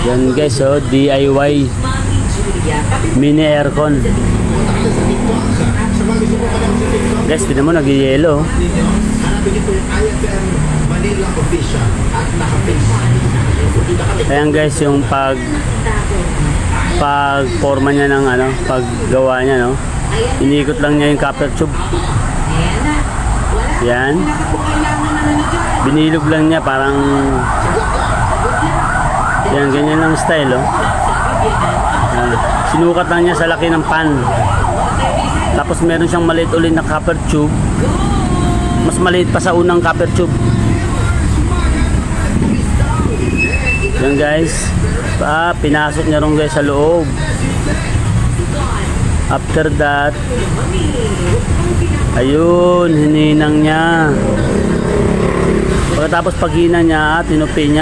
Yan guys, oh, DIY mini aircon. Guys, tignan mo, nag-yelo. Ayan guys, yung pagforma niya ng ano, paggawa niya, no. Inikot lang niya yung copper tube. Yan. Binilog lang niya, parang yan, ganyan lang style, oh. Sinukat lang niya sa laki ng pan. Tapos meron siyang maliit ulit na copper tube. Mas maliit pa sa unang copper tube. Yan guys. Pinasok niya rin guys sa loob. After that, ayun, hininang niya. Pagkatapos paghina niya, tinupi niya.